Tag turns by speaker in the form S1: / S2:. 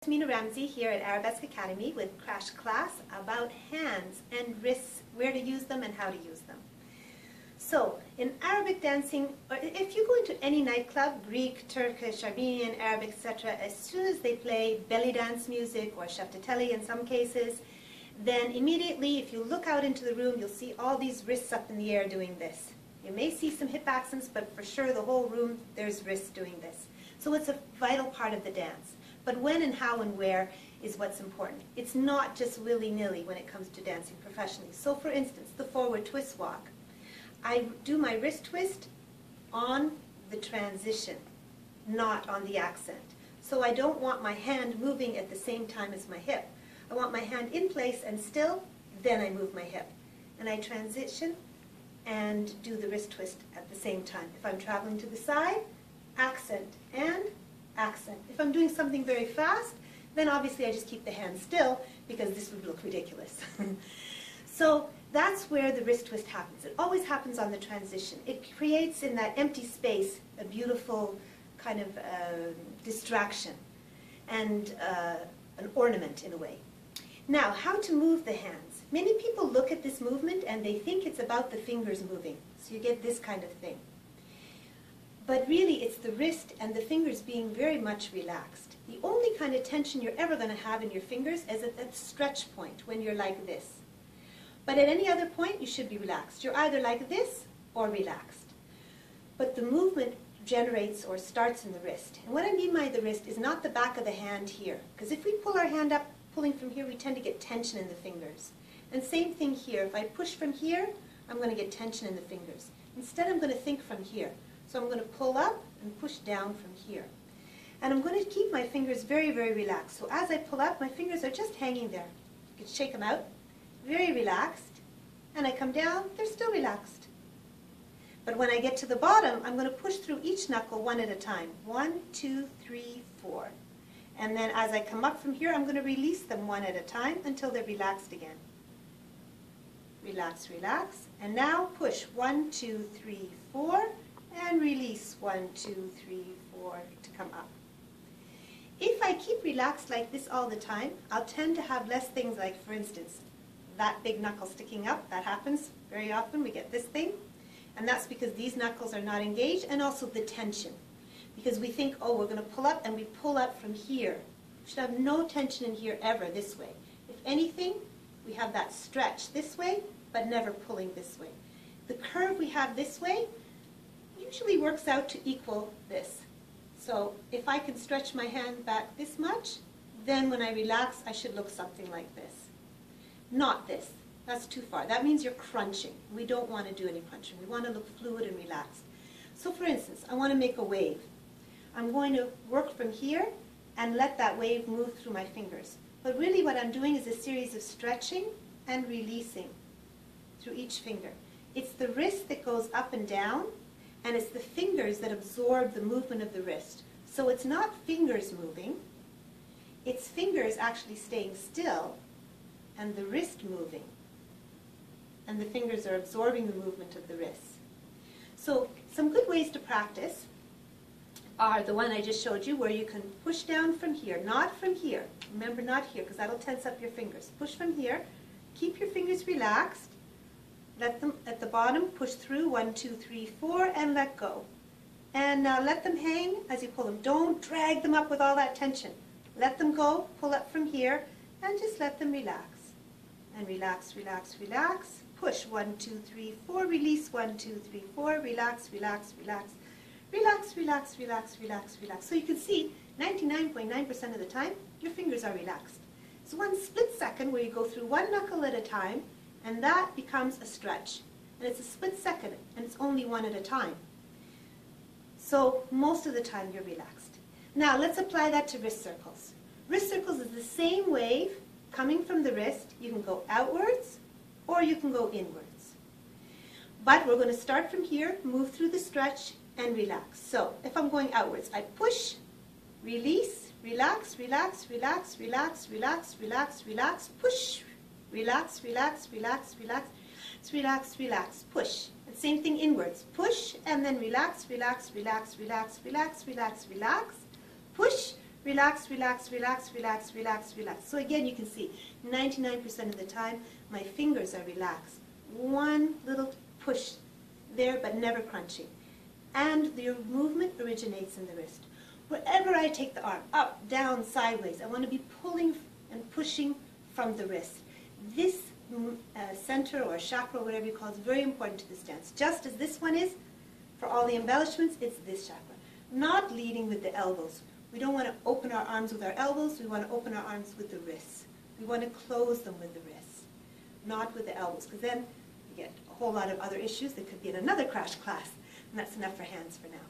S1: Yasmina Ramzy here at Arabesque Academy with Crash Class about hands and wrists, where to use them and how to use them. So, in Arabic dancing, or if you go into any nightclub, Greek, Turkish, Armenian, Arabic, etc., as soon as they play belly dance music or shaftateli in some cases, then immediately if you look out into the room, you'll see all these wrists up in the air doing this. You may see some hip accents, but for sure the whole room, there's wrists doing this. So it's a vital part of the dance. But when and how and where is what's important. It's not just willy-nilly when it comes to dancing professionally. So for instance, the forward twist walk. I do my wrist twist on the transition, not on the accent. So I don't want my hand moving at the same time as my hip. I want my hand in place and still, then I move my hip. And I transition and do the wrist twist at the same time. If I'm traveling to the side, accent and accent. If I'm doing something very fast, then obviously I just keep the hand still because this would look ridiculous. So that's where the wrist twist happens. It always happens on the transition. It creates in that empty space a beautiful kind of distraction and an ornament in a way. Now, how to move the hands. Many people look at this movement and they think it's about the fingers moving. So you get this kind of thing. But really, it's the wrist and the fingers being very much relaxed. The only kind of tension you're ever going to have in your fingers is at that stretch point, when you're like this. But at any other point, you should be relaxed. You're either like this or relaxed. But the movement generates or starts in the wrist. And what I mean by the wrist is not the back of the hand here. Because if we pull our hand up, pulling from here, we tend to get tension in the fingers. And same thing here. If I push from here, I'm going to get tension in the fingers. Instead, I'm going to think from here. So I'm going to pull up and push down from here. And I'm going to keep my fingers very, very relaxed. So as I pull up, my fingers are just hanging there. You can shake them out. Very relaxed. And I come down, they're still relaxed. But when I get to the bottom, I'm going to push through each knuckle one at a time. 1, 2, 3, 4. And then as I come up from here, I'm going to release them one at a time until they're relaxed again. Relax, relax. And now push 1, 2, 3, 4. And release 1, 2, 3, 4 to come up. If I keep relaxed like this all the time, I'll tend to have less things like, for instance, that big knuckle sticking up. That happens very often. We get this thing. And that's because these knuckles are not engaged, and also the tension. Because we think, oh, we're going to pull up, and we pull up from here. We should have no tension in here ever this way. If anything, we have that stretch this way, but never pulling this way. The curve we have this way usually works out to equal this. So if I can stretch my hand back this much, then when I relax, I should look something like this. Not this. That's too far. That means you're crunching. We don't want to do any crunching. We want to look fluid and relaxed. So for instance, I want to make a wave. I'm going to work from here and let that wave move through my fingers. But really what I'm doing is a series of stretching and releasing through each finger. It's the wrist that goes up and down, and it's the fingers that absorb the movement of the wrist. So it's not fingers moving, it's fingers actually staying still and the wrist moving. And the fingers are absorbing the movement of the wrist. So some good ways to practice are the one I just showed you, where you can push down from here, not from here. Remember, not here, because that'll tense up your fingers. Push from here, keep your fingers relaxed. Let them, at the bottom, push through 1, 2, 3, 4, and let go. And now let them hang as you pull them. Don't drag them up with all that tension. Let them go, pull up from here, and just let them relax. And relax, relax, relax. Push 1, 2, 3, 4, release 1, 2, 3, 4, relax, relax, relax. Relax, relax, relax, relax, relax. So you can see 99.9% of the time, your fingers are relaxed. It's one split second where you go through one knuckle at a time, and that becomes a stretch. And it's a split second, and it's only one at a time. So most of the time you're relaxed. Now let's apply that to wrist circles. Wrist circles is the same wave coming from the wrist. You can go outwards or you can go inwards. But we're going to start from here, move through the stretch, and relax. So if I'm going outwards, I push, release, relax, relax, relax, relax, relax, relax, relax, push, relax, relax, relax, relax, relax, relax, push. And same thing inwards. Push and then relax, relax, relax, relax, relax, relax, relax. Push, Relax, relax, relax, relax, relax, relax. So again, you can see 99% of the time, my fingers are relaxed. One little push there, but never crunching. And the movement originates in the wrist. Wherever I take the arm, up, down, sideways, I want to be pulling and pushing from the wrist. This center or chakra, or whatever you call it, is very important to this dance. Just as this one is, for all the embellishments, it's this chakra. Not leading with the elbows. We don't want to open our arms with our elbows. We want to open our arms with the wrists. We want to close them with the wrists, not with the elbows, because then you get a whole lot of other issues that could be in another crash class. And that's enough for hands for now.